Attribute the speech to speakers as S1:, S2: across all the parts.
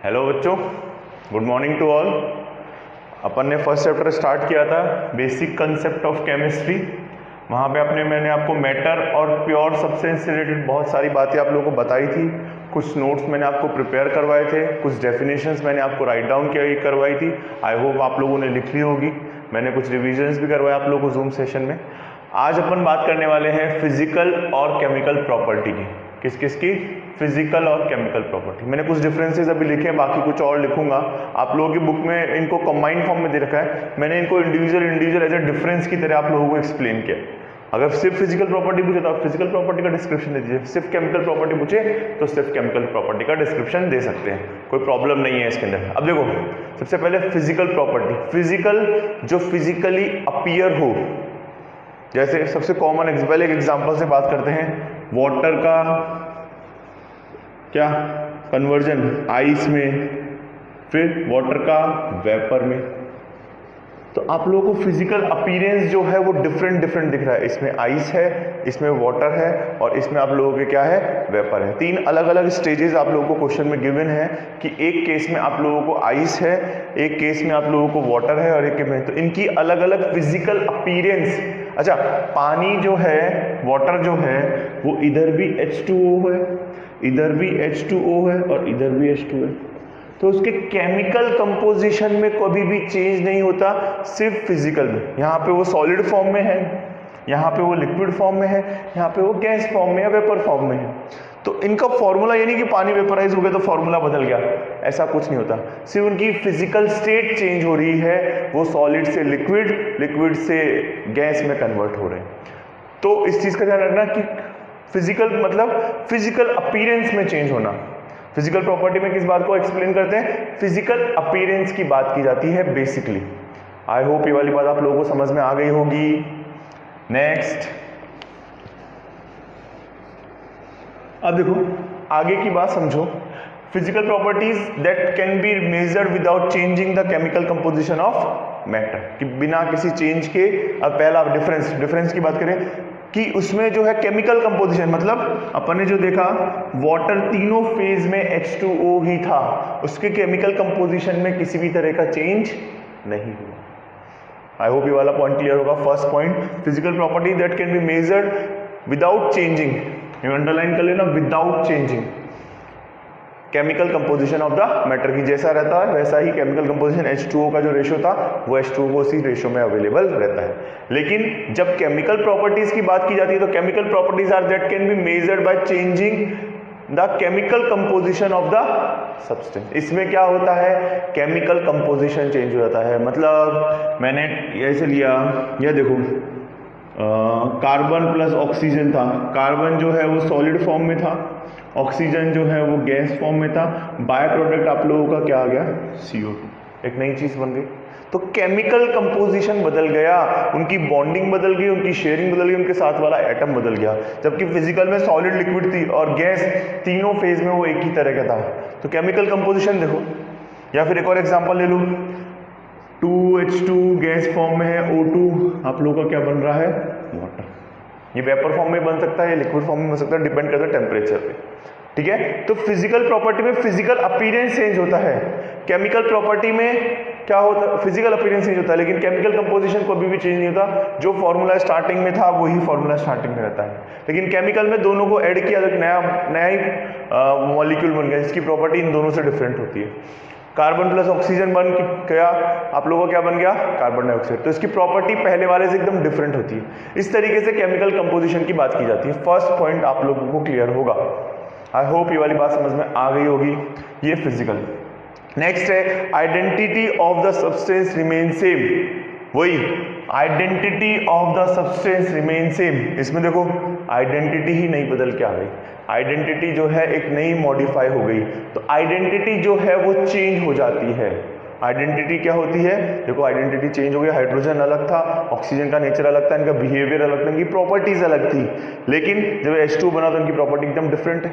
S1: Hello बच्चों, good morning to all. अपन ने first chapter start किया था बेसिक कंसेप्ट ऑफ केमिस्ट्री। वहाँ पे मैंने आपको मैटर और प्योर सब्सटेंस से रिलेटेड बहुत सारी बातें आप लोगों को बताई थी। कुछ नोट्स मैंने आपको प्रिपेयर करवाए थे, कुछ डेफिनेशंस मैंने आपको राइट डाउन करवाई थी। आई होप आप लोगों ने लिख ली होगी। मैंने कुछ रिविजन्स भी करवाए आप लोगों को जूम सेशन में। आज अपन बात करने वाले हैं फिजिकल और केमिकल प्रॉपर्टी की। किस किस की? फिजिकल और केमिकल प्रॉपर्टी। मैंने कुछ डिफरेंसेस अभी लिखे हैं, बाकी कुछ और लिखूंगा। आप लोगों की बुक में इनको कंबाइंड फॉर्म में दे रखा है। मैंने इनको इंडिविजुअल एज ए डिफरेंस की तरह आप लोगों को एक्सप्लेन किया। अगर सिर्फ फिजिकल प्रॉपर्टी पूछे तो आप फिजिकल प्रॉपर्टी का डिस्क्रिप्शन दे दीजिए, सिर्फ केमिकल प्रॉपर्टी पूछे तो सिर्फ केमिकल प्रॉपर्टी का डिस्क्रिप्शन दे सकते हैं, कोई प्रॉब्लम नहीं है इसके अंदर। अब देखो, सबसे पहले फिजिकल प्रॉपर्टी। फिजिकल जो फिजिकली अपीयर हो, जैसे सबसे कॉमन पहले एक एग्जांपल से बात करते हैं। वाटर का क्या कन्वर्जन आइस में, फिर वाटर का वेपर में। तो आप लोगों को फिजिकल अपीयरेंस जो है वो डिफरेंट दिख रहा है। इसमें आइस है, इसमें वाटर है और इसमें आप लोगों के क्या है, वेपर है। तीन अलग अलग स्टेजेस आप लोगों को क्वेश्चन में गिवन है कि एक केस में आप लोगों को आइस है, एक केस में आप लोगों को वाटर है और एक में, तो इनकी अलग अलग फिजिकल अपीयरेंस। अच्छा, पानी जो है, वाटर जो है वो इधर भी H2O है, इधर भी H2O है और इधर भी H2 है। तो उसके केमिकल कंपोजिशन में कभी भी चेंज नहीं होता, सिर्फ फिजिकल में। यहाँ पे वो सॉलिड फॉर्म में है, यहाँ पे वो लिक्विड फॉर्म में है, यहाँ पे वो गैस फॉर्म में या वेपर फॉर्म में है। तो इनका फॉर्मूला ये नहीं कि पानी वेपराइज हो गया तो फॉर्मूला बदल गया, ऐसा कुछ नहीं होता। सिर्फ उनकी फिजिकल स्टेट चेंज हो रही है, वो सॉलिड से लिक्विड, लिक्विड से गैस में कन्वर्ट हो रहे हैं। तो इस चीज का ध्यान रखना कि फिजिकल मतलब फिजिकल अपीयरेंस में चेंज होना। फिजिकल प्रॉपर्टी में किस बात को एक्सप्लेन करते हैं? फिजिकल अपीयरेंस की बात की जाती है बेसिकली। आई होप ये वाली बात आप लोगों को समझ में आ गई होगी। नेक्स्ट, अब देखो आगे की बात समझो। Physical properties that can be measured without changing the chemical composition of matter, कि बिना किसी चेंज के। अब पहला डिफरेंस की बात करें कि उसमें जो है केमिकल कंपोजिशन, मतलब अपन ने जो देखा वाटर तीनों फेज में H2O ही था, उसके केमिकल कंपोजिशन में किसी भी तरह का चेंज नहीं हुआ। आई होप ये वाला पॉइंट क्लियर होगा। First point, physical property that can be measured without changing, underline कर लेना, without changing chemical composition of the matter, की जैसा रहता है वैसा ही केमिकल कंपोजिशन H2O का जो रेशियो था वो H2O उसी रेशियो में अवेलेबल रहता है। लेकिन जब केमिकल प्रॉपर्टीज की बात की जाती है तो chemical properties are that can be measured by changing the chemical composition of the substance. इसमें क्या होता है, केमिकल कंपोजिशन चेंज हो जाता है। मतलब मैंने ऐसे लिया, यह देखो कार्बन प्लस ऑक्सीजन था। कार्बन जो है वो सॉलिड फॉर्म में था, ऑक्सीजन जो है वो गैस फॉर्म में था। बाय प्रोडक्ट आप लोगों का क्या आ गया, CO2, एक नई चीज बन गई। तो केमिकल कंपोजिशन बदल गया, उनकी बॉन्डिंग बदल गई, उनकी शेयरिंग बदल गई, उनके साथ वाला एटम बदल गया। जबकि फिजिकल में सॉलिड, लिक्विड थी और गैस, तीनों फेज में वो एक ही तरह का था। तो केमिकल कंपोजिशन देखो। या फिर एक और एग्जाम्पल ले लूँ, 2H2 गैस फॉर्म में है, O2 आप लोगों का क्या बन रहा है, वाटर। ये वेपर फॉर्म में बन सकता है या लिक्विड फॉर्म में बन सकता है, डिपेंड करता है टेम्परेचर पे। ठीक है, तो फिजिकल प्रॉपर्टी में फिजिकल अपीयरेंस चेंज होता है। केमिकल प्रॉपर्टी में क्या होता है, फिजिकल अपीयरेंस चेंज होता है, लेकिन केमिकल कंपोजिशन कभी भी चेंज नहीं होता। जो फॉर्मूला स्टार्टिंग में था वही फॉर्मूला स्टार्टिंग में रहता है। लेकिन केमिकल में दोनों को ऐड किया तो नया ही मॉलिक्यूल बन गया, जिसकी प्रॉपर्टी इन दोनों से डिफरेंट होती है। कार्बन प्लस ऑक्सीजन बन गया, आप लोगों को क्या बन गया, कार्बन डाइऑक्साइड। तो इसकी प्रॉपर्टी पहले वाले से एकदम डिफरेंट होती है। इस तरीके से केमिकल कंपोजिशन की बात की जाती है। फर्स्ट पॉइंट आप लोगों को क्लियर होगा। आई होप ये वाली बात समझ में आ गई होगी। ये फिजिकल। नेक्स्ट है identity of the substance remain same. वही identity of the substance remain same. इसमें देखो आइडेंटिटी ही नहीं बदल के आ गई, आइडेंटिटी जो है एक नई मॉडिफाई हो गई। तो आइडेंटिटी जो है वो चेंज हो जाती है। आइडेंटिटी क्या होती है, देखो आइडेंटिटी चेंज हो गई। हाइड्रोजन अलग था, ऑक्सीजन का नेचर अलग था, इनका बिहेवियर अलग था, इनकी प्रॉपर्टीज अलग थी। लेकिन जब H2 बना तो इनकी प्रॉपर्टी एकदम डिफरेंट है।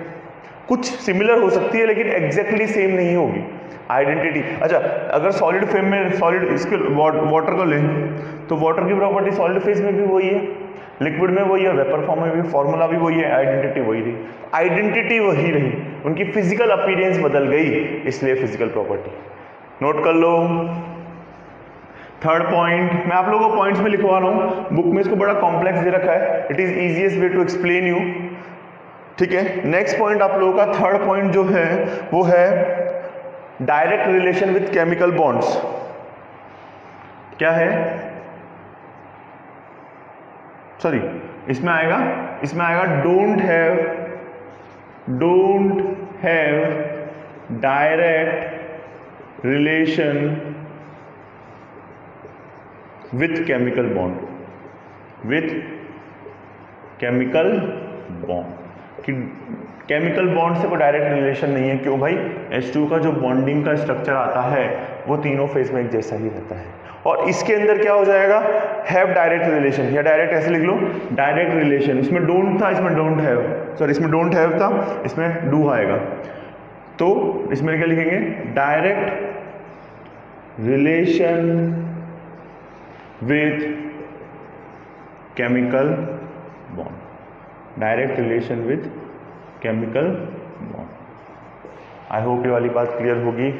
S1: कुछ सिमिलर हो सकती है लेकिन एग्जैक्टली सेम नहीं होगी आइडेंटिटी। अच्छा, अगर सॉलिड फेज में, सॉलिड इसके वाटर को लें तो वाटर की प्रॉपर्टी सॉलिड फेज में भी वही है, लिक्विड में वही है, वेपर फॉर्म में भी फॉर्मूला भी वही है, आइडेंटिटी वही रही, आइडेंटिटी वही रही, उनकी फिजिकल अपीयरेंस बदल गई, इसलिए फिजिकल प्रॉपर्टी। नोट कर लो। थर्ड पॉइंट, मैं आप लोगों को पॉइंट्स में लिखवा रहा हूं, बुक में इसको बड़ा कॉम्प्लेक्स दे रखा है, it is easiest way to explain you, ठीक है। नेक्स्ट पॉइंट आप लोगों का थर्ड पॉइंट जो है वो है direct relation with chemical bonds. क्या है, सॉरी इसमें आएगा don't have direct relation with chemical bond, कि केमिकल बॉन्ड से कोई डायरेक्ट रिलेशन नहीं है। क्यों भाई, H2 का जो बॉन्डिंग का स्ट्रक्चर आता है वो तीनों फेज में एक जैसा ही रहता है, और इसके अंदर क्या हो जाएगा, हैव डायरेक्ट रिलेशन, या डायरेक्ट ऐसे लिख लो, डायरेक्ट रिलेशन। इसमें डोंट था, इसमें डोंट हैव, सॉरी इसमें डोंट हैव था, इसमें डू आएगा, तो इसमें क्या लिखेंगे, direct relation with chemical bond, direct relation with chemical bond. I hope ये वाली बात क्लियर होगी।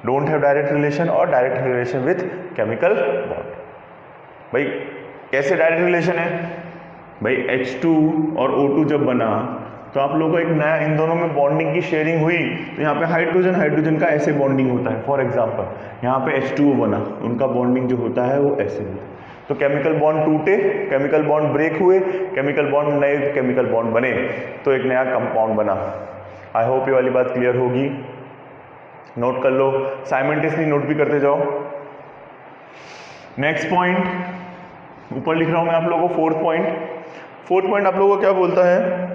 S1: डोंट हैव डायरेक्ट रिलेशन और direct relation with chemical bond. भाई कैसे डायरेक्ट रिलेशन है, भाई H2 और O2 जब बना तो आप लोगों को एक नया, इन दोनों में बॉन्डिंग की शेयरिंग हुई, तो यहाँ पे हाइड्रोजन का ऐसे बॉन्डिंग होता है। फॉर एग्जांपल यहाँ पे H2O बना, उनका बॉन्डिंग जो होता है वो ऐसे होता है, तो केमिकल बॉन्ड टूटे, केमिकल बॉन्ड ब्रेक हुए, केमिकल बॉन्ड नए केमिकल बॉन्ड बने, तो एक नया कंपाउंड बना। आई होप ये वाली बात क्लियर होगी। नोट कर लो, साइमल्टेनियसली नोट भी करते जाओ। नेक्स्ट पॉइंट ऊपर लिख रहा हूं मैं आप लोगों को, फोर्थ पॉइंट आप लोगों को क्या बोलता है,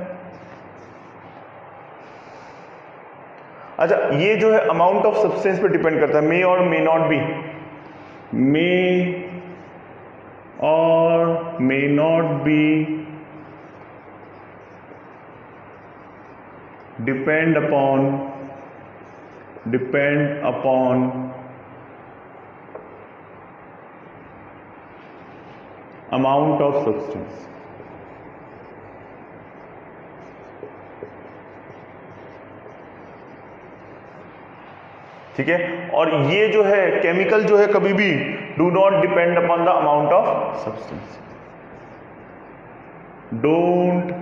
S1: अच्छा ये जो है अमाउंट ऑफ सब्सटेंस पे डिपेंड करता है, मे और मे नॉट बी, मे और may not be depend upon amount of substance. ठीक है, और ये जो है केमिकल जो है कभी भी do not depend upon the amount of substance, don't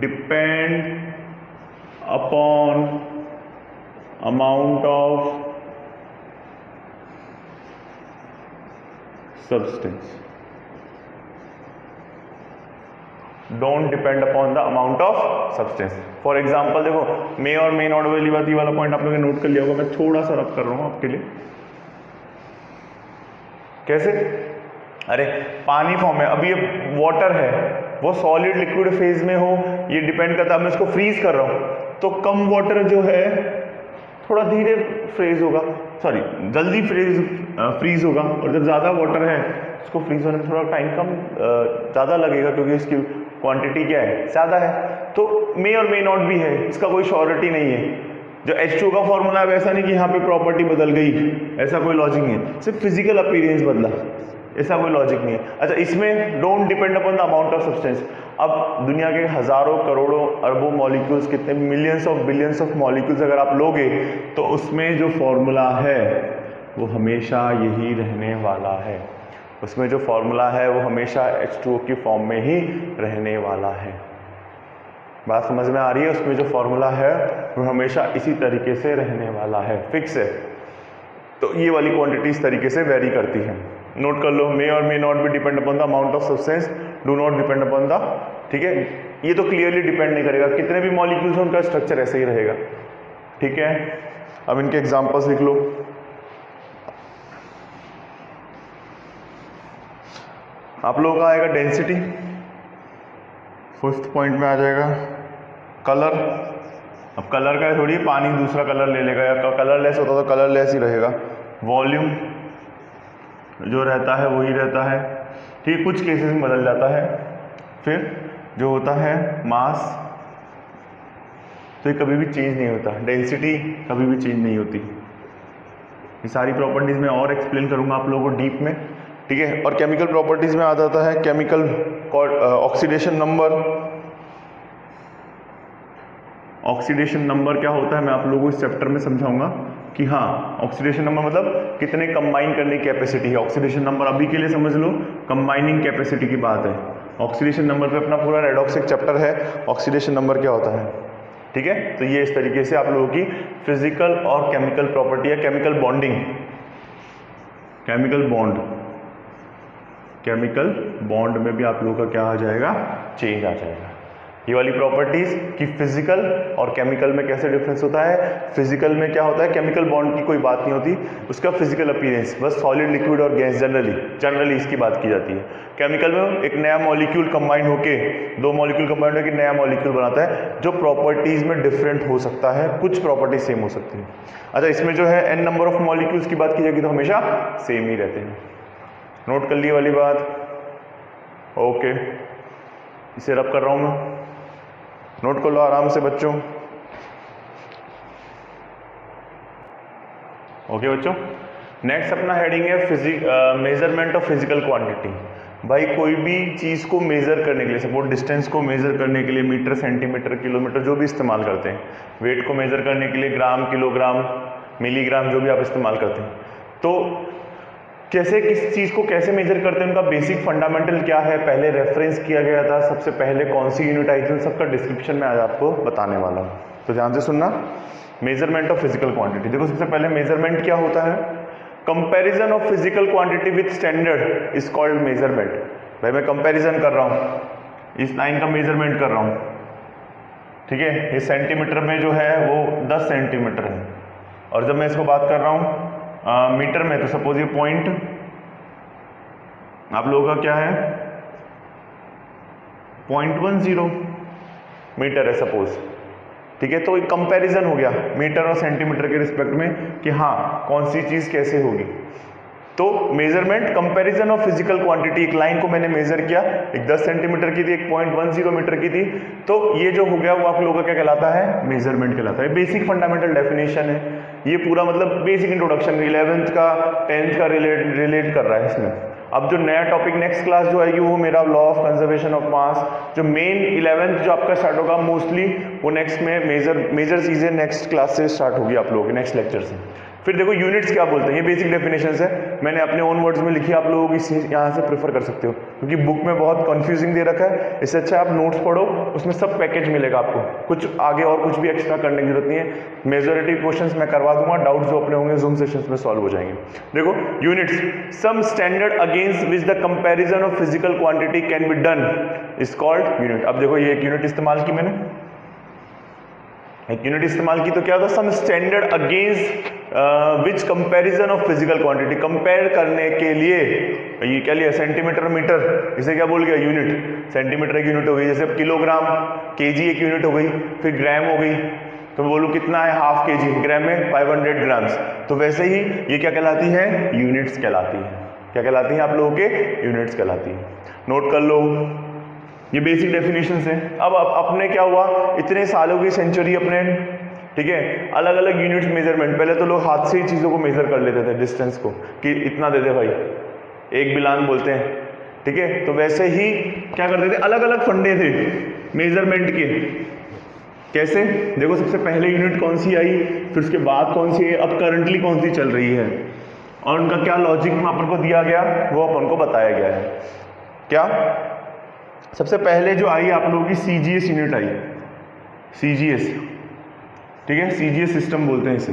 S1: depend upon amount of substance, don't depend upon the amount of substance. For example देखो, मे और मे नॉट वाली बात, ये वाला पॉइंट आप लोगों ने नोट कर लिया होगा, मैं थोड़ा सा रब कर रहा हूं आपके लिए। कैसे, अरे पानी फॉर्म है, अभी ये वाटर है, वो सॉलिड लिक्विड फेज में हो, ये डिपेंड करता है, मैं इसको फ्रीज कर रहा हूं तो कम वाटर जो है थोड़ा धीरे फ्रीज होगा, सॉरी जल्दी फ्रीज होगा, और जब ज़्यादा वाटर है उसको फ्रीज होने में थोड़ा टाइम कम ज़्यादा लगेगा, क्योंकि इसकी क्वांटिटी क्या है, ज़्यादा है। तो मे और मे नॉट भी है, इसका कोई श्योरिटी नहीं है। जो H2 का फॉर्मूला है वैसा नहीं कि यहाँ पे प्रॉपर्टी बदल गई, ऐसा कोई लॉजिक नहीं है, सिर्फ फिजिकल अपीयरेंस बदला, ऐसा कोई लॉजिक नहीं है। अच्छा, इसमें don't depend upon the amount of substance. अब दुनिया के हजारों करोड़ों अरबों मॉलिक्यूल्स, कितने millions of billions of molecules अगर आप लोगे तो उसमें जो फॉर्मूला है वो हमेशा यही रहने वाला है, उसमें जो फॉर्मूला है वो हमेशा H2O की फॉर्म में ही रहने वाला है। बात समझ में आ रही है? उसमें जो फॉर्मूला है वो हमेशा इसी तरीके से रहने वाला है, फिक्स है। तो ये वाली क्वांटिटी इस तरीके से वेरी करती है। नोट कर लो, मे और मे नॉट भी depend upon the amount of substance, do not depend upon the, ठीक है। ये तो क्लियरली डिपेंड नहीं करेगा, कितने भी मॉलिक्यूल्स हैं उनका स्ट्रक्चर ऐसे ही रहेगा, ठीक है। अब इनके एग्जांपल्स लिख लो। आप लोगों का आएगा डेंसिटी, फर्स्ट पॉइंट में आ जाएगा कलर। अब कलर का थोड़ी पानी दूसरा कलर ले लेगा, या कलर लेस होता तो कलर लेस ही रहेगा। वॉल्यूम जो रहता है वही रहता है, ठीक, कुछ केसेस में बदल जाता है। फिर जो होता है मास, तो ये कभी भी चेंज नहीं होता। डेंसिटी कभी भी चेंज नहीं होती। ये सारी प्रॉपर्टीज मैं और एक्सप्लेन करूंगा आप लोगों को डीप में, ठीक है। और केमिकल प्रॉपर्टीज में आ जाता है chemical oxidation number. Oxidation number क्या होता है मैं आप लोगों को इस चैप्टर में समझाऊंगा कि हाँ ऑक्सीडेशन नंबर मतलब कितने कंबाइन करने की कैपेसिटी है। ऑक्सीडेशन नंबर अभी के लिए समझ लो कंबाइनिंग कैपेसिटी की बात है। ऑक्सीडेशन नंबर पे अपना पूरा रेडॉक्स एक चैप्टर है, ऑक्सीडेशन नंबर क्या होता है, ठीक है। तो ये इस तरीके से आप लोगों की फिजिकल और केमिकल प्रॉपर्टी है। Chemical bonding, chemical bond, chemical bond में भी आप लोगों का क्या आ जाएगा, चेंज आ जाएगा। ये वाली प्रॉपर्टीज कि फिजिकल और केमिकल में कैसे डिफरेंस होता है। फिजिकल में क्या होता है, केमिकल बॉन्ड की कोई बात नहीं होती, उसका फिजिकल अपीयरेंस बस सॉलिड, लिक्विड और गैस, जनरली इसकी बात की जाती है। केमिकल में एक नया मॉलिक्यूल कंबाइन होके, दो मॉलिक्यूल कंबाइन होकर नया मॉलिक्यूल बनाता है जो प्रॉपर्टीज में डिफरेंट हो सकता है, कुछ प्रॉपर्टीज सेम हो सकती है। अच्छा, इसमें जो है n नंबर ऑफ मॉलिक्यूल्स की बात की जाएगी तो हमेशा सेम ही रहते हैं। नोट कर ली वाली बात, ओके। इसे रब कर रहा हूं मैं, नोट कर लो आराम से बच्चों। ओके बच्चों, नेक्स्ट अपना हेडिंग है मेजरमेंट ऑफ फिजिकल क्वांटिटी। भाई कोई भी चीज को मेजर करने के लिए, सपोज डिस्टेंस को मेजर करने के लिए मीटर, सेंटीमीटर, किलोमीटर जो भी इस्तेमाल करते हैं, वेट को मेजर करने के लिए ग्राम, किलोग्राम, मिलीग्राम जो भी आप इस्तेमाल करते हैं, तो कैसे किस चीज़ को कैसे मेजर करते हैं, उनका बेसिक फंडामेंटल क्या है, पहले रेफरेंस किया गया था, सबसे पहले कौन सी यूनिट आई थी, उन सबका डिस्क्रिप्शन में आज आपको बताने वाला हूँ। तो ध्यान से सुनना। मेजरमेंट ऑफ फिजिकल क्वांटिटी, देखो सबसे पहले मेजरमेंट क्या होता है, comparison of physical quantity with standard is called measurement. भाई मैं कंपैरिजन कर रहा हूँ, इस लाइन का मेजरमेंट कर रहा हूँ, ठीक है। ये सेंटीमीटर में जो है वो 10 सेंटीमीटर है, और जब मैं इसको बात कर रहा हूँ मीटर में, तो सपोज ये पॉइंट आप लोगों का क्या है 0.10 मीटर है सपोज, ठीक है। तो एक कंपैरिजन हो गया मीटर और सेंटीमीटर के रिस्पेक्ट में कि हाँ कौन सी चीज कैसे होगी। तो measurement comparison of physical quantity, एक लाइन को मैंने मेजर किया, एक 10 सेंटीमीटर की थी, एक 0.10 मीटर की थी, तो ये जो हो गया वो आप लोगों का क्या कहलाता है, मेजरमेंट कहलाता है। बेसिक फंडामेंटल डेफिनेशन है ये पूरा, मतलब बेसिक इंट्रोडक्शन 11th का 10th का रिलेट कर रहा है इसमें। अब जो नया टॉपिक नेक्स्ट क्लास जो आएगी वो मेरा law of conservation of mass, जो मेन 11th जो आपका स्टार्ट होगा मोस्टली वो नेक्स्ट में मेजर चीजें नेक्स्ट क्लास से स्टार्ट होगी आप लोगों के नेक्स्ट लेक्चर से। फिर देखो यूनिट्स क्या बोलते हैं, ये बेसिक डेफिनेशंस है, मैंने अपने ओन वर्ड्स में लिखी, आप लोगों की यहाँ से प्रेफर कर सकते हो क्योंकि बुक में बहुत कंफ्यूजिंग दे रखा है। इससे अच्छा आप नोट्स पढ़ो, उसमें सब पैकेज मिलेगा आपको, कुछ आगे और कुछ भी एक्स्ट्रा करने की जरूरत नहीं है। मेजॉरिटी क्वेश्चंस मैं करवा दूंगा, डाउट जो अपने होंगे जूम सेशंस में सॉल्व हो जाएंगे। देखो units, some standard against which the comparison of physical quantity can be done is called unit. अब देखो ये एक यूनिट इस्तेमाल की मैंने, एक यूनिट इस्तेमाल की तो क्या होता है, some standard against which comparison of physical quantity, compare करने के लिए, ये क्या लिया सेंटीमीटर मीटर, इसे क्या बोल गया यूनिट, सेंटीमीटर एक यूनिट हो गई, जैसे किलोग्राम, केजी एक यूनिट हो गई, फिर ग्राम हो गई, तो बोलूँ कितना है हाफ केजी, ग्राम में 500 ग्राम्स, तो वैसे ही ये क्या कहलाती है, यूनिट्स कहलाती है। क्या कहलाती है आप लोगों के, यूनिट्स कहलाती है। नोट कर लो, ये बेसिक डेफिनेशंस है। अब अपने क्या हुआ, इतने सालों की सेंचुरी अपने, ठीक है, अलग अलग यूनिट्स मेजरमेंट, पहले तो लोग हाथ से ही चीज़ों को मेजर कर लेते थे डिस्टेंस को कि इतना दे दे भाई, एक बिलान बोलते हैं, ठीक है। तो वैसे ही क्या करते थे, अलग अलग फंडे थे मेजरमेंट के। कैसे, देखो सबसे पहले यूनिट कौन सी आई, फिर उसके बाद कौन सी है, अब करंटली कौन सी चल रही है, और उनका क्या लॉजिक में अपन को दिया गया वो अपन को बताया गया है। क्या सबसे पहले जो आई आप लोगों की सीजीएस यूनिट आई, सीजीएस, ठीक है, सीजीएस सिस्टम बोलते हैं इसे,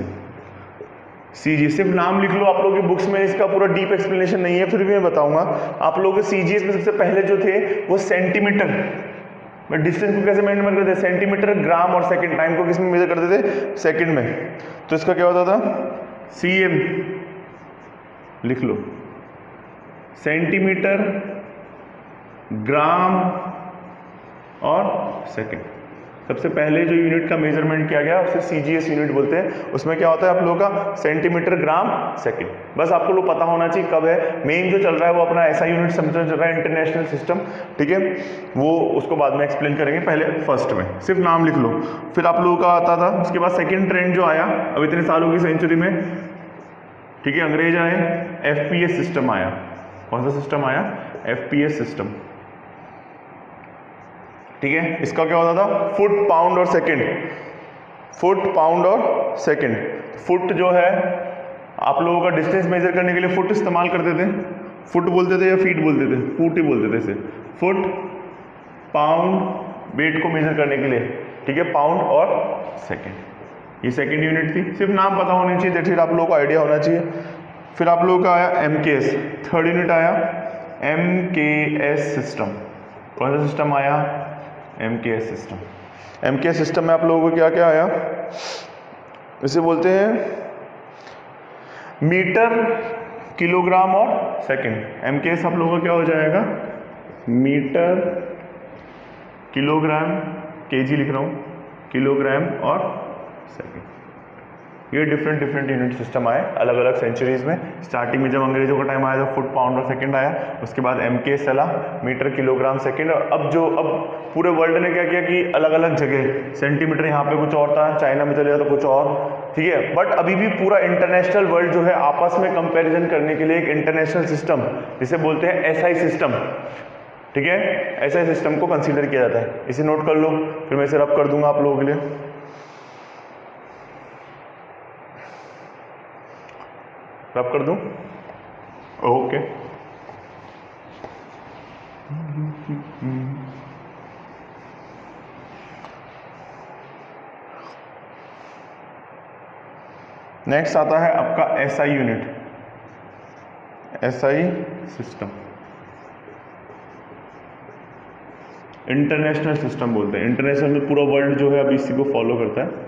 S1: सीजीएस, सिर्फ नाम लिख लो, आप लोगों की बुक्स में इसका पूरा डीप एक्सप्लेनेशन नहीं है, फिर भी मैं बताऊंगा आप लोगों के। सीजीएस में सबसे पहले जो थे वो सेंटीमीटर में, डिस्टेंस को कैसे मेजर करते थे, सेंटीमीटर, ग्राम और सेकंड, टाइम को किस में मेजर करते थे, सेकंड में। तो इसका क्या होता था, सीएम लिख लो, सेंटीमीटर, ग्राम और सेकंड। सबसे पहले जो यूनिट का मेजरमेंट किया गया उसे सीजीएस यूनिट बोलते हैं। उसमें क्या होता है आप लोगों का, सेंटीमीटर, ग्राम, सेकंड, बस आपको लोग पता होना चाहिए कब है। मेन जो चल रहा है वो अपना ऐसा यूनिट समझो चल रहा है, इंटरनेशनल सिस्टम, ठीक है, वो उसको बाद में एक्सप्लेन करेंगे, पहले फर्स्ट में सिर्फ नाम लिख लो। फिर आप लोगों का आता था, उसके बाद सेकेंड ट्रेंड जो आया अब इतने सालों की सेंचुरी में, ठीक है, अंग्रेज आए, एफपीएस सिस्टम आया, कौन सा सिस्टम आया? FPS system. ठीक है, इसका क्या होता था? फुट, पाउंड और सेकंड। फुट, पाउंड और सेकंड। फुट जो है आप लोगों का डिस्टेंस मेजर करने के लिए फुट इस्तेमाल करते थे, फुट बोलते थे या फीट बोलते थे? फुट ही बोलते थे इसे। फुट, पाउंड वेट को मेजर करने के लिए, ठीक है, पाउंड और सेकंड। ये सेकंड यूनिट थी, सिर्फ नाम पता होनी चाहिए, दैट्स इट, आप लोगों को आइडिया होना चाहिए। फिर आप लोगों का आया MKS, थर्ड यूनिट आया MKS सिस्टम। कौन सा सिस्टम आया? MKS system. MKS सिस्टम में आप लोगों को क्या क्या आया? इसे बोलते हैं मीटर, किलोग्राम और सेकंड। MKS आप लोगों का क्या हो जाएगा? मीटर, किलोग्राम, केजी लिख रहा हूँ, किलोग्राम और सेकंड। ये डिफरेंट यूनिट सिस्टम आए अलग अलग सेंचुरीज में। स्टार्टिंग में जब अंग्रेजों का टाइम आया था फुट, पाउंड और सेकंड आया, उसके बाद MKS चला, मीटर, किलोग्राम, सेकंड। और अब पूरे वर्ल्ड ने क्या किया कि अलग अलग जगह सेंटीमीटर, यहाँ पे कुछ और था, चाइना में चले जाओ तो कुछ और, ठीक है। बट अभी भी पूरा इंटरनेशनल वर्ल्ड जो है आपस में कंपेरिजन करने के लिए एक इंटरनेशनल सिस्टम जिसे बोलते हैं SI सिस्टम, ठीक है, SI सिस्टम को कंसीडर किया जाता है। इसे नोट कर लो, फिर मैं इसे रब कर दूंगा आप लोगों के लिए। रब कर दूं? ओके। नेक्स्ट आता है आपका SI unit, SI system, international system बोलते हैं। इंटरनेशनल में पूरा वर्ल्ड जो है अभी इसी को फॉलो करता है।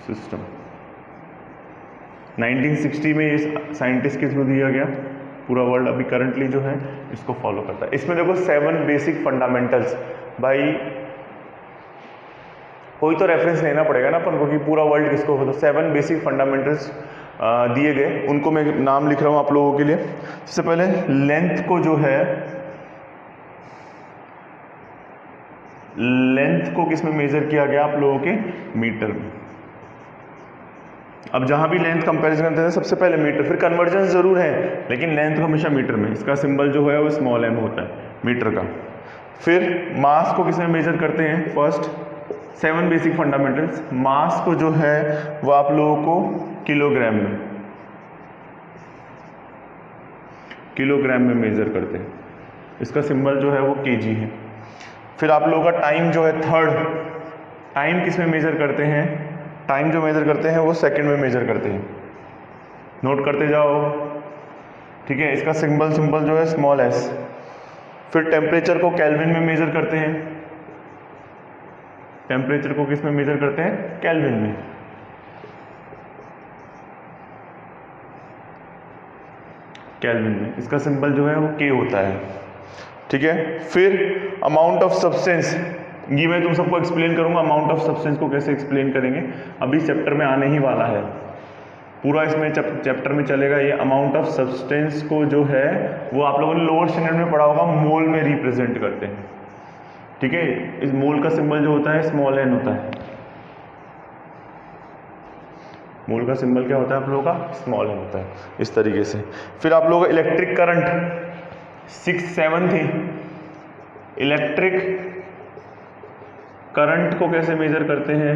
S1: सिस्टम 1960 में ये साइंटिस्ट के थ्रू दिया गया, पूरा वर्ल्ड अभी करंटली जो है इसको फॉलो करता है। इसमें देखो 7 बेसिक फंडामेंटल्स, भाई कोई तो रेफरेंस लेना पड़ेगा ना अपन को कि पूरा वर्ल्ड किसको हो, तो 7 बेसिक फंडामेंटल्स दिए गए, उनको मैं नाम लिख रहा हूँ आप लोगों के लिए। सबसे पहले लेंथ को जो है, लेंथ को किस में मेजर किया गया? आप लोगों के मीटर में। अब जहां भी लेंथ कंपैरिजन करते हैं सबसे पहले मीटर, फिर कन्वर्जन जरूर है लेकिन लेंथ हमेशा मीटर में। इसका सिंबल जो है वो स्मॉल m होता है मीटर का। फिर मास को किस में मेजर करते हैं? फर्स्ट 7 बेसिक फंडामेंटल्स, मास को जो है वो आप लोगों को किलोग्राम में, किलोग्राम में मेजर करते हैं। इसका सिंबल जो है वो kg है। फिर आप लोगों का टाइम जो है थर्ड, टाइम किस में मेजर करते हैं? टाइम जो मेजर करते हैं वो सेकंड में मेजर करते हैं। नोट करते जाओ, ठीक है। इसका सिंबल जो है स्मॉल s। फिर टेम्परेचर को केल्विन में मेजर करते हैं। टेम्परेचर को किस में मेजर करते हैं? केल्विन में। केल्विन में। इसका सिंबल जो है वो K होता है, ठीक है। फिर अमाउंट ऑफ सब्सटेंस, ये मैं तुम सबको एक्सप्लेन करूंगा अमाउंट ऑफ सब्सटेंस को कैसे एक्सप्लेन करेंगे, अभी चैप्टर में आने ही वाला है, पूरा इसमें चैप्टर में चलेगा ये। अमाउंट ऑफ सब्सटेंस को जो है वो आप लोगों ने लोअर स्टैंडर्ड में पढ़ा होगा, मोल में रिप्रेजेंट करते हैं, ठीक है। इस मोल का सिंबल जो होता है स्मॉल n होता है। मोल का सिंबल क्या होता है आप लोगों का? स्मॉल n होता है, इस तरीके से। फिर आप लोगों का इलेक्ट्रिक करंट 6-7 थी। इलेक्ट्रिक करंट को कैसे मेजर करते हैं?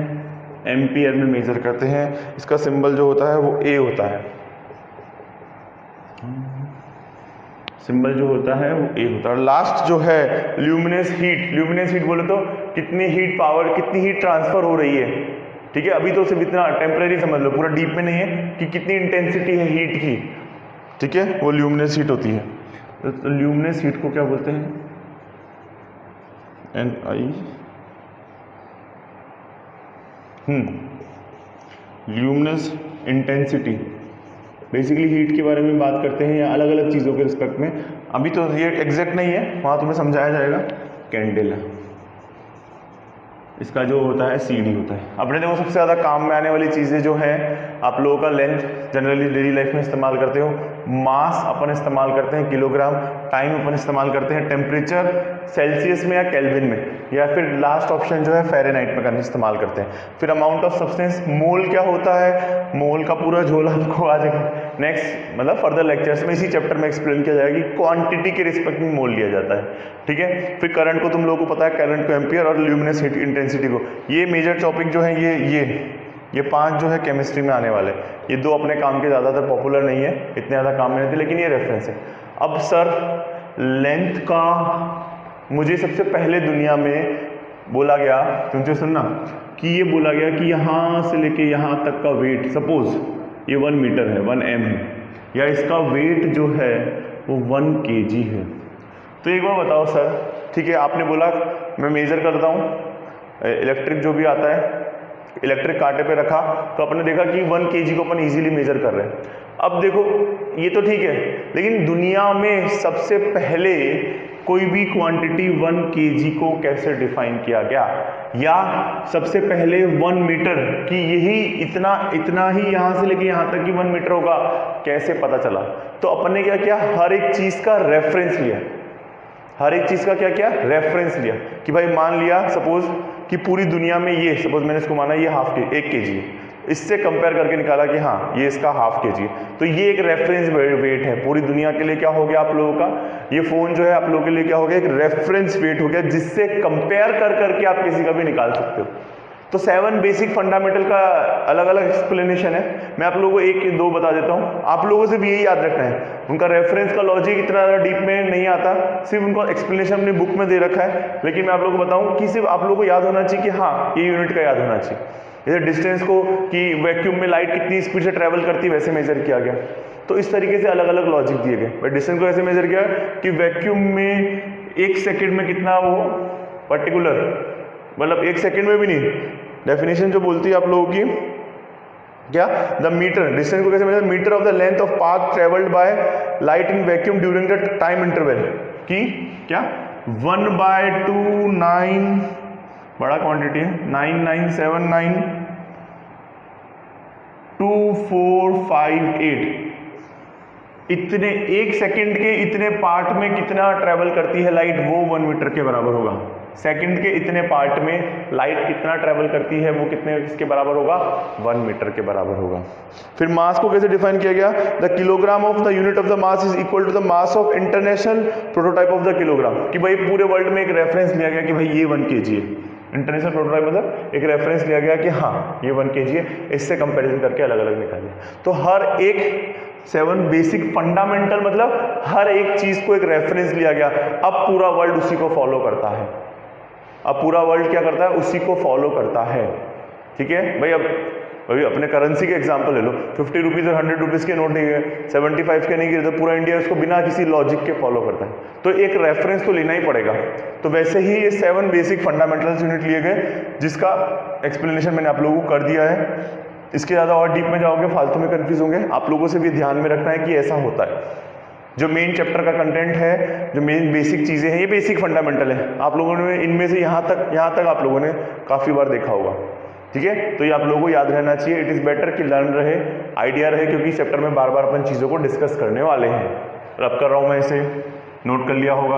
S1: एम्पियर में मेजर करते हैं। इसका सिंबल जो होता है वो A होता है, सिंबल जो होता है वो A होता है। और लास्ट जो है ल्यूमिनेस हीट, ल्यूमिनेस हीट बोले तो कितनी हीट पावर, कितनी हीट ट्रांसफर हो रही है, ठीक है। अभी तो सिर्फ इतना टेम्परेरी समझ लो, पूरा डीप में नहीं है कि कितनी इंटेंसिटी है हीट की, ठीक है, वो ल्यूमिनेस हीट होती है। तो ल्यूमिनेस हीट को क्या बोलते हैं? Ni। Luminous intensity, basically heat के बारे में बात करते हैं या अलग अलग चीज़ों के रिस्पेक्ट में, अभी तो ये एग्जैक्ट नहीं है, वहाँ तुम्हें समझाया जाएगा। कैंडेला, इसका जो होता है CD होता है। अपने देखो सबसे ज़्यादा काम में आने वाली चीज़ें जो हैं आप लोगों का, लेंथ जनरली डेली लाइफ में इस्तेमाल करते हो, मास अपन इस्तेमाल करते हैं किलोग्राम, टाइम अपन इस्तेमाल करते हैं टेम्परेचर सेल्सियस में या केल्विन में, या फिर लास्ट ऑप्शन जो है फ़ारेनहाइट में करने इस्तेमाल करते हैं। फिर अमाउंट ऑफ सब्सटेंस, मोल क्या होता है, मोल का पूरा झोल आपको आ जाएगा नेक्स्ट मतलब फर्दर लेक्चर्स में, इसी चैप्टर में एक्सप्लेन किया जाएगा कि क्वांटिटी के रिस्पेक्ट में मोल लिया जाता है, ठीक है। फिर करंट को तुम लोगों को पता है, करंट को एम्पियर, और ल्यूमिनस हीट इंटेंसिटी को। ये मेजर टॉपिक जो है ये 5 जो है केमिस्ट्री में आने वाले। ये 2 अपने काम के ज़्यादातर पॉपुलर नहीं है, इतने ज़्यादा काम में नहीं थे, लेकिन ये रेफरेंस है। अब सर लेंथ का मुझे सबसे पहले दुनिया में बोला गया, तुमसे सुनना, कि ये बोला गया कि यहाँ से लेके यहाँ तक का वेट, सपोज ये 1 मीटर है, 1 m है, या इसका वेट जो है वो 1 kg है। तो एक बार बताओ सर, ठीक है, आपने बोला मैं मेजर करता हूँ, इलेक्ट्रिक जो भी आता है इलेक्ट्रिक कांटे पे रखा, तो अपने देखा कि 1 kg को अपन इजीली मेजर कर रहे हैं। अब देखो ये तो ठीक है, लेकिन दुनिया में सबसे पहले कोई भी क्वांटिटी 1 kg को कैसे डिफाइन किया गया, या सबसे पहले 1 मीटर की यही इतना ही यहाँ से लेके यहाँ तक की 1 मीटर होगा, कैसे पता चला? तो अपन ने क्या किया, हर एक चीज का रेफरेंस लिया, हर एक चीज का क्या किया, रेफरेंस लिया, कि भाई मान लिया सपोज कि पूरी दुनिया में ये, सपोज मैंने इसको माना ये 1 kg है, इससे कंपेयर करके निकाला कि हाँ ये इसका 1/2 kg है, तो ये एक रेफरेंस वेट है पूरी दुनिया के लिए। क्या हो गया आप लोगों का, ये फोन जो है आप लोगों के लिए क्या हो गया, एक रेफरेंस वेट हो गया, जिससे कंपेयर करके आप किसी का भी निकाल सकते हो। तो 7 बेसिक फंडामेंटल का अलग अलग एक्सप्लेनेशन है, मैं आप लोगों को 1-2 बता देता हूँ। आप लोगों से भी यही याद रखना है, उनका रेफरेंस का लॉजिक इतना ज़्यादा डीप में नहीं आता, सिर्फ उनका एक्सप्लेनेशन अपनी बुक में दे रखा है, लेकिन मैं आप लोगों को बताऊँ कि सिर्फ आप लोगों को याद होना चाहिए कि हाँ ये यूनिट का याद होना चाहिए। जैसे डिस्टेंस को कि वैक्यूम में लाइट कितनी स्पीड से ट्रैवल करती है वैसे मेजर किया गया, तो इस तरीके से अलग अलग लॉजिक दिए गए। बट डिस्टेंस को ऐसे मेजर किया कि वैक्यूम में 1 सेकेंड में कितना वो पर्टिकुलर, मतलब 1 सेकेंड में भी नहीं, डेफिनेशन जो बोलती है आप लोगों की क्या, द मीटर, डिस्टेंस को कैसे measure, metre of the length of path travelled by light in vacuum during the time interval, की क्या 1/2 बड़ा क्वांटिटी है, 99792458, इतने 1 सेकंड के इतने पार्ट में कितना ट्रेवल करती है लाइट, वो 1 मीटर के बराबर होगा। सेकंड के इतने पार्ट में लाइट कितना ट्रेवल करती है, वो कितने इसके बराबर होगा, 1 मीटर के बराबर होगा। फिर मास को कैसे डिफाइन किया गया, the kilogram of the unit of the mass is equal to the mass of international prototype of the kilogram, कि भाई पूरे वर्ल्ड में एक रेफरेंस लिया गया कि भाई ये 1 kg है, इंटरनेशनल प्रोटोटाइप मतलब एक रेफरेंस लिया गया कि हाँ ये 1 kg है, इससे कंपैरिजन करके अलग अलग निकाले। तो हर एक 7 बेसिक फंडामेंटल मतलब हर एक चीज को एक रेफरेंस लिया गया। अब पूरा वर्ल्ड उसी को फॉलो करता है, अब पूरा वर्ल्ड क्या करता है, उसी को फॉलो करता है, ठीक है भाई। अब अभी अपने करेंसी के एग्जांपल ले लो, 50 रुपीज़ और 100 रुपीज़ के नोट नहीं है, 75 के नहीं गिरे, तो पूरा इंडिया उसको बिना किसी लॉजिक के फॉलो करता है, तो एक रेफरेंस तो लेना ही पड़ेगा। तो वैसे ही ये 7 बेसिक फंडामेंटल्स यूनिट लिए गए, जिसका एक्सप्लेनेशन मैंने आप लोगों को कर दिया है। इसके ज़्यादा और डीप में जाओगे फालतू में कन्फ्यूज होंगे। आप लोगों से भी ध्यान में रखना है कि ऐसा होता है। जो मेन चैप्टर का कंटेंट है, जो मेन बेसिक चीज़ें हैं, ये बेसिक फंडामेंटल है। आप लोगों ने इनमें से यहाँ तक आप लोगों ने काफ़ी बार देखा होगा, ठीक है। तो ये आप लोगों को याद रहना चाहिए। इट इज़ बेटर कि लर्न रहे, आइडिया रहे, क्योंकि इस चैप्टर में बार बार अपन चीज़ों को डिस्कस करने वाले हैं। रब कर रहा हूँ मैं, इसे नोट कर लिया होगा।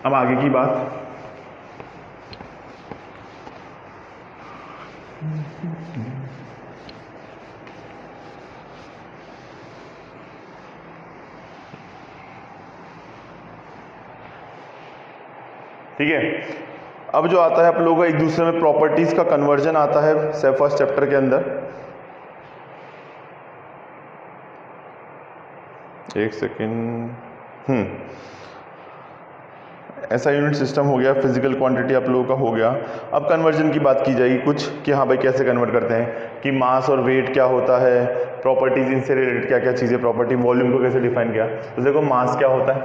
S1: अब आगे की बात, ठीक है। अब जो आता है आप लोगों का एक दूसरे में प्रॉपर्टीज का कन्वर्जन आता है फर्स्ट चैप्टर के अंदर। एक सेकेंड, ऐसा यूनिट सिस्टम हो गया, फिजिकल क्वांटिटी आप लोगों का हो गया। अब कन्वर्जन की बात की जाएगी कुछ, कि हाँ भाई कैसे कन्वर्ट करते हैं, कि मास और वेट क्या होता है, प्रॉपर्टीज इनसे रिलेटेड क्या क्या चीज़ें, प्रॉपर्टी वॉल्यूम को कैसे डिफाइन किया। तो देखो मास क्या होता है,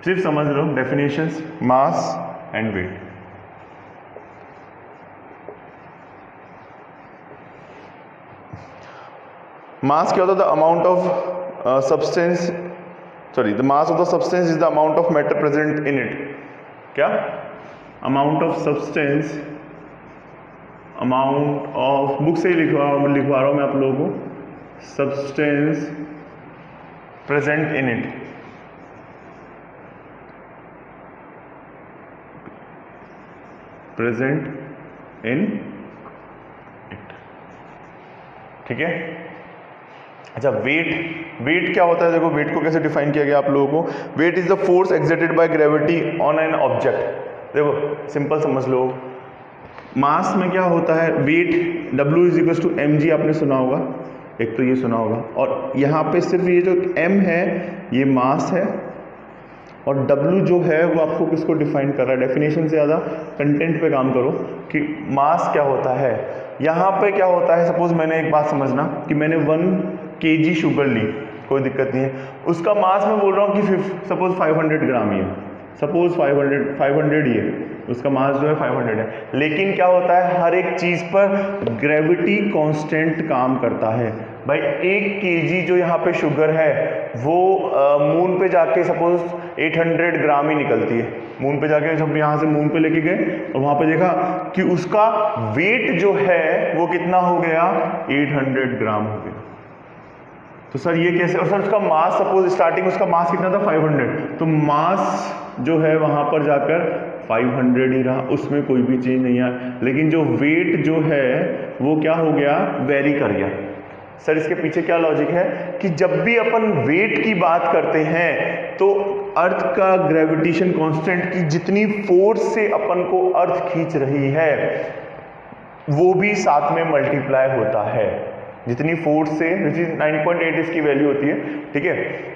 S1: सिर्फ समझ लो definitions, mass and weight. Mass क्या होता है, the amount of substance, sorry, the mass of the substance is the amount of matter present in it. क्या, amount of substance, amount of, book से ही लिखवा रहा हूं मैं आप लोगों को, substance present in it, present in it, ठीक है। अच्छा, वेट क्या होता है? देखो वेट को कैसे डिफाइन किया गया आप लोगों को। Weight is the force exerted by gravity on an object. देखो सिंपल समझ लो, मास में क्या होता है, weight W is equal to mg, आपने सुना होगा, एक तो ये सुना होगा, और यहाँ पे सिर्फ ये जो m है ये मास है, और W जो है वो आपको किसको डिफाइन कर रहा है? डेफिनेशन से ज़्यादा कंटेंट पे काम करो कि मास क्या होता है। यहाँ पे क्या होता है, सपोज मैंने एक बात समझना कि मैंने 1 kg शुगर ली, कोई दिक्कत नहीं है, उसका मास मैं बोल रहा हूँ कि सपोज 500 ग्राम ही है, सपोज 500 ही है, उसका मास जो है 500 है। लेकिन क्या होता है, हर एक चीज़ पर ग्रेविटी कांस्टेंट काम करता है। भाई 1 kg जो यहाँ पे शुगर है वो मून पे जाके सपोज 800 ग्राम ही निकलती है। मून पे जाके सब यहाँ से मून पे लेके गए और वहाँ पे देखा कि उसका वेट जो है वो कितना हो गया, 800 ग्राम हो गया। तो सर ये कैसे? और सर उसका मास, सपोज स्टार्टिंग उसका मास कितना था, 500, तो मास जो है वहाँ पर जाकर 500 ही रहा, उसमें कोई भी चेंज नहीं आया। लेकिन जो वेट जो है वो क्या हो गया, वेरी कर गया। सर इसके पीछे क्या लॉजिक है कि जब भी अपन वेट की बात करते हैं तो अर्थ का ग्रेविटेशन कांस्टेंट की जितनी फोर्स से अपन को अर्थ खींच रही है वो भी साथ में मल्टीप्लाई होता है, जितनी फोर्स से, विच इज 9.8 इसकी वैल्यू होती है, ठीक है।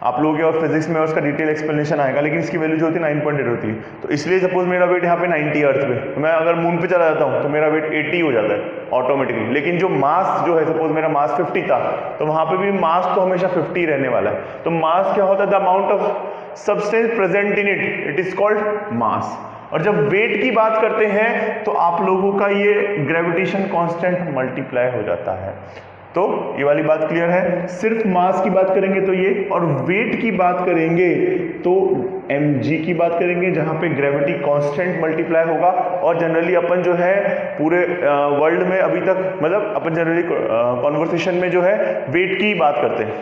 S1: आप लोगों के और फिजिक्स में उसका डिटेल एक्सप्लेनेशन आएगा, लेकिन इसकी वैल्यू जो होती है 9.8 होती है। तो इसलिए सपोज मेरा वेट यहाँ पे 90 अर्थ पे, तो मैं अगर मून पे चला जाता हूँ तो मेरा वेट 80 हो जाता है ऑटोमेटिकली। लेकिन जो मास जो है, सपोज मेरा मास 50 था, तो वहाँ पे भी मास तो हमेशा 50 रहने वाला है। तो मास क्या होता है, the amount of substance present in it, it is called मास। और जब वेट की बात करते हैं तो आप लोगों का ये ग्रेविटेशन कांस्टेंट मल्टीप्लाई हो जाता है। तो ये वाली बात क्लियर है। सिर्फ मास की बात करेंगे तो ये, और वेट की बात करेंगे तो mg की बात करेंगे, जहां पे ग्रेविटी कांस्टेंट मल्टीप्लाई होगा। और जनरली अपन जो है पूरे वर्ल्ड में अभी तक, मतलब अपन जनरली कॉन्वर्सेशन में जो है वेट की बात करते हैं,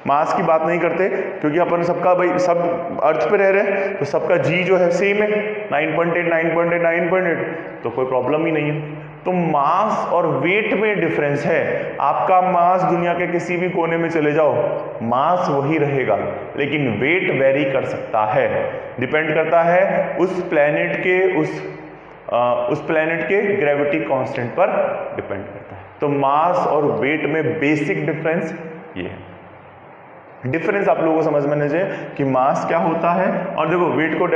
S1: मास की बात नहीं करते, क्योंकि अपन सबका भाई सब अर्थ पे रह रहे हैं तो सबका जी जो है सेम है, 9.8 9.8 9.8, तो कोई प्रॉब्लम ही नहीं है। तो मास और वेट में डिफरेंस है। आपका मास दुनिया के किसी भी कोने में चले जाओ, मास वही रहेगा, लेकिन वेट वेरी कर सकता है, डिपेंड करता है उस प्लेनेट के उस प्लेनेट के ग्रेविटी कांस्टेंट पर डिपेंड करता है। तो मास और वेट में बेसिक डिफरेंस ये है। डिफरेंस आप लोगों को समझ में आना चाहिए कि मास क्या होता है। और देखो वेट की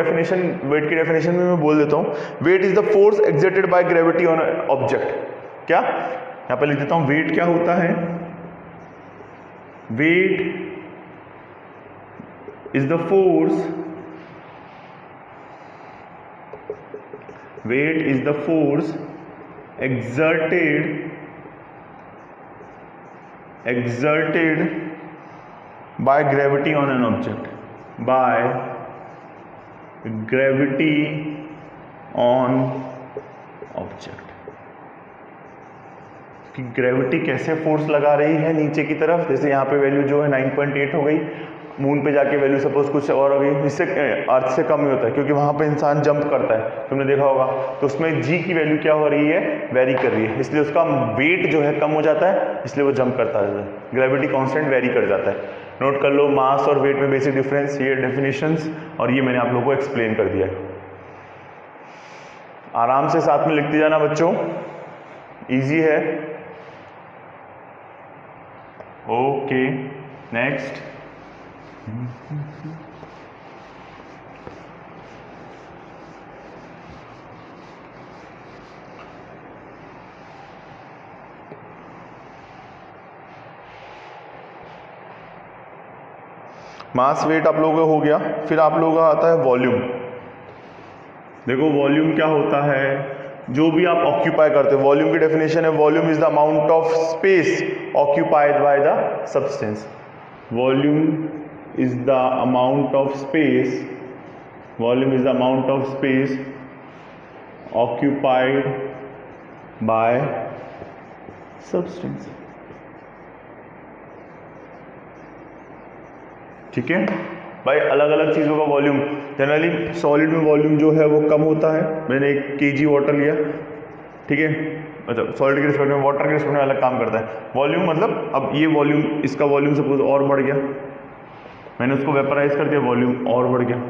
S1: डेफिनेशन में मैं बोल देता हूँ, weight is the force exerted by gravity on object. क्या यहाँ पे लिख देता हूँ, वेट क्या होता है, weight is the force, weight is the force exerted by gravity on an object, by gravity on object। कि ग्रेविटी कैसे फोर्स लगा रही है नीचे की तरफ, जैसे यहाँ पे वैल्यू जो है 9.8 हो गई, मून पे जाके वैल्यू सपोज कुछ और हो गई, इससे अर्थ से कम ही होता है, क्योंकि वहाँ पे इंसान जंप करता है, तुमने देखा होगा, तो उसमें जी की वैल्यू क्या हो रही है, वेरी कर रही है, इसलिए उसका वेट जो है कम हो जाता है, इसलिए वो जंप करता है, ग्रेविटी कांस्टेंट वेरी कर जाता है। नोट कर लो, मास और वेट में बेसिक डिफरेंस, ये डेफिनेशंस, और ये मैंने आप लोगों को एक्सप्लेन कर दिया है। आराम से साथ में लिखते जाना बच्चों, इजी है। Okay, next. मास वेट आप लोगों का हो गया, फिर आप लोगों का आता है वॉल्यूम। देखो वॉल्यूम क्या होता है, जो भी आप ऑक्यूपाई करते हो, वॉल्यूम की डेफिनेशन है, volume is the amount of space occupied by the substance. Volume is the amount of space, volume is the amount of space occupied by substance. ठीक है भाई, अलग अलग चीज़ों का वॉल्यूम, जनरली सॉलिड में वॉल्यूम जो है वो कम होता है। मैंने 1 kg वाटर लिया, ठीक है, मतलब सॉलिड के रिस्पेक्ट में, वाटर के रिस्पेक्ट में अलग काम करता है वॉल्यूम। मतलब अब ये वॉल्यूम, इसका वॉल्यूम सपोज और बढ़ गया, मैंने उसको वेपराइज कर दिया, वॉल्यूम और बढ़ गया।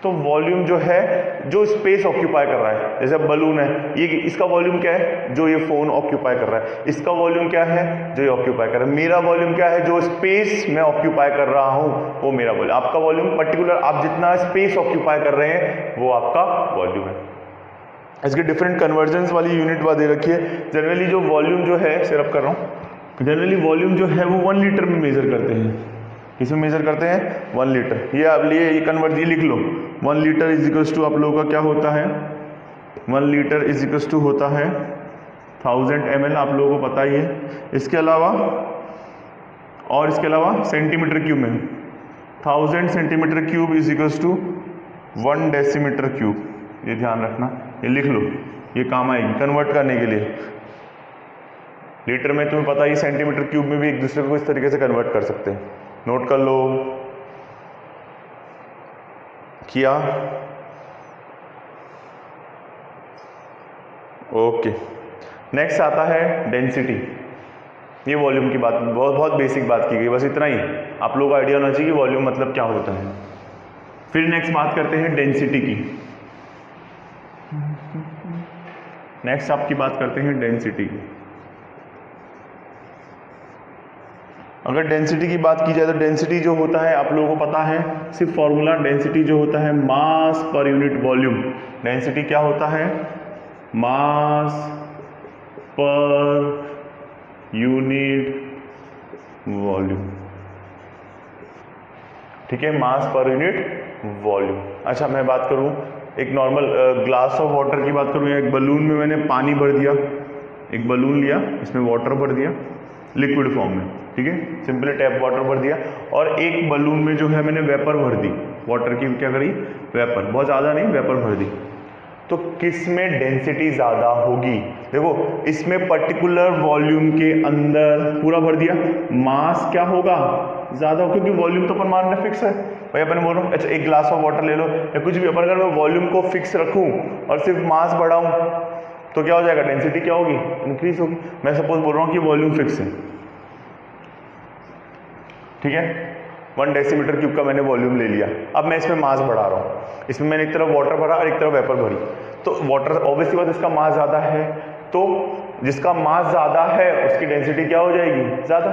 S1: तो वॉल्यूम जो है जो स्पेस ऑक्यूपाई कर रहा है, जैसे बलून है, ये इसका वॉल्यूम क्या है, जो ये फोन ऑक्यूपाई कर रहा है, इसका वॉल्यूम क्या है, जो ये ऑक्यूपाई कर रहा है। मेरा वॉल्यूम क्या है, जो स्पेस में ऑक्यूपाई कर रहा हूं वो मेरा वॉल्यूम। आपका वॉल्यूम पर्टिकुलर, आप जितना स्पेस ऑक्यूपाई कर रहे हैं वो आपका वॉल्यूम है। इसके डिफरेंट कन्वर्जेंस वाली यूनिट बात दे रखी है। जनरली जो वॉल्यूम जो है, सिर्फ कर रहा हूँ, जनरली वॉल्यूम जो है वो 1 लीटर में मेजर करते हैं। किसमें मेजर करते हैं, 1 लीटर। ये आप लिए, ये कन्वर्ट, ये लिख लो, 1 लीटर इज इक्वल्स टू, आप लोगों का क्या होता है, 1 लीटर इज इक्वल्स टू होता है 1000 ml, आप लोगों को पता ही है। इसके अलावा और इसके अलावा सेंटीमीटर क्यूब में 1000 centimetre cube is equals to 1 decimetre cube. ये ध्यान रखना, ये लिख लो, ये काम आएगी कन्वर्ट करने के लिए। लीटर में तुम्हें पता ही, सेंटीमीटर क्यूब में भी एक दूसरे को इस तरीके से कन्वर्ट कर सकते हैं। नोट कर लो, किया, ओके। नेक्स्ट आता है डेंसिटी। ये वॉल्यूम की बात, बहुत बेसिक बात की गई, बस इतना ही आप लोगों को आइडिया होना चाहिए कि वॉल्यूम मतलब क्या होता है। फिर नेक्स्ट बात करते हैं डेंसिटी की। नेक्स्ट आपकी बात करते हैं डेंसिटी की। अगर डेंसिटी की बात की जाए तो डेंसिटी जो होता है आप लोगों को पता है, सिर्फ फॉर्मूला, डेंसिटी जो होता है मास पर यूनिट वॉल्यूम। डेंसिटी क्या होता है, मास पर यूनिट वॉल्यूम, ठीक है, मास पर यूनिट वॉल्यूम। अच्छा, मैं बात करूं एक नॉर्मल ग्लास ऑफ वाटर की बात करूं, या एक बलून में मैंने पानी भर दिया, एक बलून लिया, इसमें वाटर भर दिया लिक्विड फॉर्म में, ठीक है, सिंपली टैप वाटर भर दिया, और एक बलून में जो है मैंने वेपर भर दी, वाटर की क्या करी, वेपर, बहुत ज़्यादा नहीं, वेपर भर दी। तो किस में डेंसिटी ज़्यादा होगी, देखो इसमें पर्टिकुलर वॉल्यूम के अंदर पूरा भर दिया, मास क्या होगा, ज़्यादा, क्योंकि वॉल्यूम तो अपन मान रहे फिक्स है भाई, अपन बोल रहा हूँ। अच्छा, एक ग्लास ऑफ वाटर ले लो या कुछ भी, अपन अगर मैं वॉल्यूम को फिक्स रखूँ और सिर्फ मास बढ़ाऊँ तो क्या हो जाएगा, डेंसिटी क्या होगी, इंक्रीज होगी। मैं सपोज बोल रहा हूँ कि वॉल्यूम फिक्स है, ठीक है, 1 डेसीमीटर क्यूब का मैंने वॉल्यूम ले लिया, अब मैं इसमें मास बढ़ा रहा हूँ, इसमें मैंने एक तरफ वाटर भरा और एक तरफ वेपर भरी, तो वाटर ऑब्वियसली बात इसका मास ज़्यादा है, तो जिसका मास ज़्यादा है उसकी डेंसिटी क्या हो जाएगी, ज़्यादा,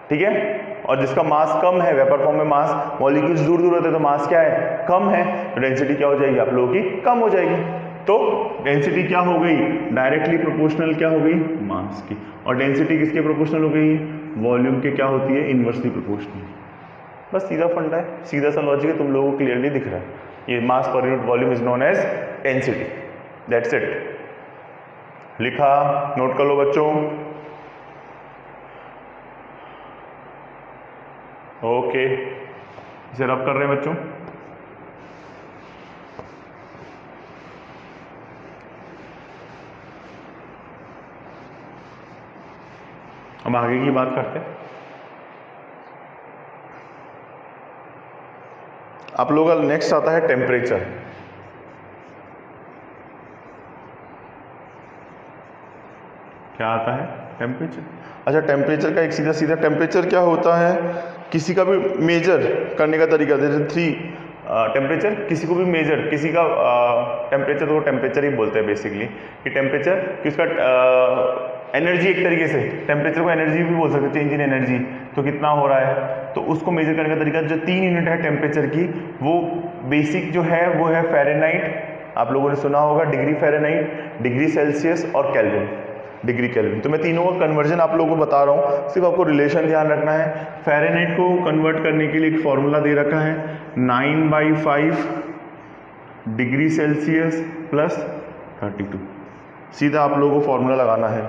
S1: ठीक है, और जिसका मास कम है, वेपर फॉर्म में मास, मॉलिक्यूल्स दूर दूर होते हैं तो मास क्या है, कम है, तो डेंसिटी क्या हो जाएगी आप लोगों की, कम हो जाएगी। तो डेंसिटी क्या हो गई, डायरेक्टली प्रोपोर्शनल क्या हो गई, मास की, और डेंसिटी किसके प्रोपोर्शनल हो गई, वॉल्यूम के क्या होती है, इनवर्सली प्रोपोर्शनल। बस सीधा फंडा है, सीधा सा लॉजिक है, तुम लोगों को क्लियरली दिख रहा है। ये मास पर unit volume is known as density, that's it. लिखा, नोट कर लो बच्चों, ओके, इसे रब कर रहे हैं बच्चों। अब आगे की बात करते हैं। आप लोगों का नेक्स्ट आता है टेम्परेचर। क्या आता है, टेम्परेचर। अच्छा, टेम्परेचर का एक सीधा सीधा टेम्परेचर क्या होता है, किसी का भी मेजर करने का तरीका, जैसे 3 टेम्परेचर, किसी को भी मेजर, किसी का टेम्परेचर को टेम्परेचर ही बोलते हैं बेसिकली, कि टेम्परेचर किसका एनर्जी, एक तरीके से टेम्परेचर को एनर्जी भी बोल सकते हैं, चेंज इन एनर्जी, तो कितना हो रहा है, तो उसको मेजर करने का तरीका, जो 3 यूनिट है टेम्परेचर की, वो बेसिक जो है वो है फ़ारेनहाइट, आप लोगों ने सुना होगा, डिग्री फ़ारेनहाइट, डिग्री सेल्सियस और केल्विन, डिग्री केल्विन। तो मैं तीनों का कन्वर्जन आप लोगों को बता रहा हूँ, सिर्फ आपको रिलेशन ध्यान रखना है। फ़ारेनहाइट को कन्वर्ट करने के लिए एक फॉर्मूला दे रखा है, 9/5 डिग्री सेल्सियस प्लस 32, सीधा आप लोगों को फॉर्मूला लगाना है,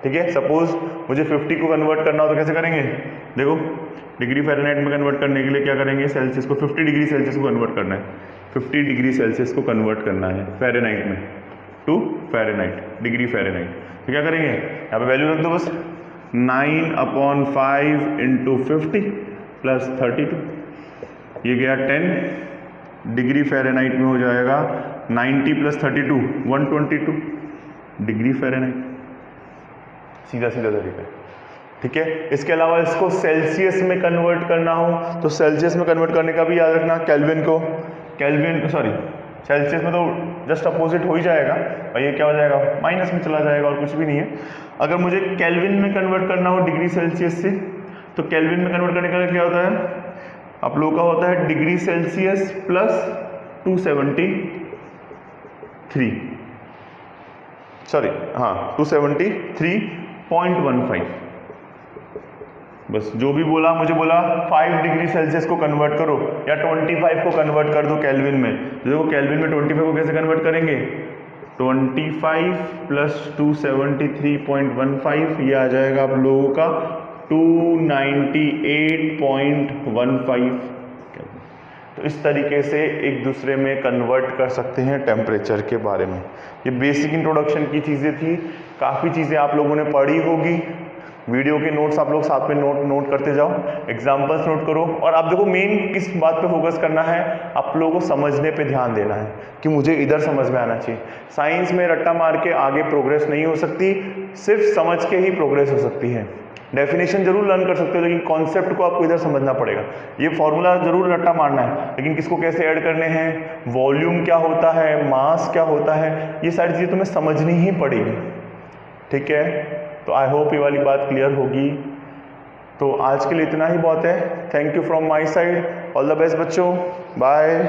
S1: ठीक है। सपोज मुझे 50 को कन्वर्ट करना हो तो कैसे करेंगे, देखो डिग्री फ़ारेनहाइट में कन्वर्ट करने के लिए क्या करेंगे, सेल्सियस को 50 डिग्री सेल्सियस को कन्वर्ट करना है, 50 डिग्री सेल्सियस को कन्वर्ट करना है फ़ारेनहाइट में टू फ़ारेनहाइट, डिग्री फ़ारेनहाइट। तो क्या करेंगे, यहाँ पे वैल्यू रख दो बस, 9/5 × 50 + 32, ये गया 10 डिग्री फ़ारेनहाइट में हो जाएगा 90 + 32 122 डिग्री फ़ारेनहाइट, सीधा सीधा तरीका है। ठीक है, इसके अलावा इसको सेल्सियस में कन्वर्ट करना हो तो सेल्सियस में कन्वर्ट करने का भी याद रखना, सेल्सियस में तो जस्ट अपोजिट हो ही जाएगा और ये क्या हो जाएगा, माइनस में चला जाएगा और कुछ भी नहीं है। अगर मुझे केल्विन में कन्वर्ट करना हो डिग्री सेल्सियस से, तो केल्विन में कन्वर्ट करने का क्या होता है, आप लोगों का होता है डिग्री सेल्सियस प्लस 273.15। बस जो भी बोला, मुझे बोला 5 डिग्री सेल्सियस को कन्वर्ट करो या 25 को कन्वर्ट कर दो केल्विन में। देखो केल्विन में 25 को कैसे कन्वर्ट करेंगे, 25 + 273.15 ये आ जाएगा आप लोगों का 298.15। तो इस तरीके से एक दूसरे में कन्वर्ट कर सकते हैं टेम्परेचर के बारे में। ये बेसिक इंट्रोडक्शन की चीज़ें थी, काफ़ी चीज़ें आप लोगों ने पढ़ी होगी। वीडियो के नोट्स आप लोग साथ में नोट करते जाओ, एग्जाम्पल्स नोट करो। और आप देखो मेन किस बात पे फोकस करना है, आप लोगों को समझने पे ध्यान देना है कि मुझे इधर समझ में आना चाहिए। साइंस में रट्टा मार के आगे प्रोग्रेस नहीं हो सकती, सिर्फ समझ के ही प्रोग्रेस हो सकती है। डेफिनेशन जरूर लर्न कर सकते हो, लेकिन कॉन्सेप्ट को आपको इधर समझना पड़ेगा। ये फॉर्मूला जरूर रट्टा मारना है, लेकिन किसको कैसे ऐड करने हैं, वॉल्यूम क्या होता है, मास क्या होता है, ये सारी चीज़ें तुम्हें समझनी ही पड़ेगी। ठीक है, तो आई होप ये वाली बात क्लियर होगी। तो आज के लिए इतना ही बहुत है। Thank you from my side, all the best बच्चों, बाय।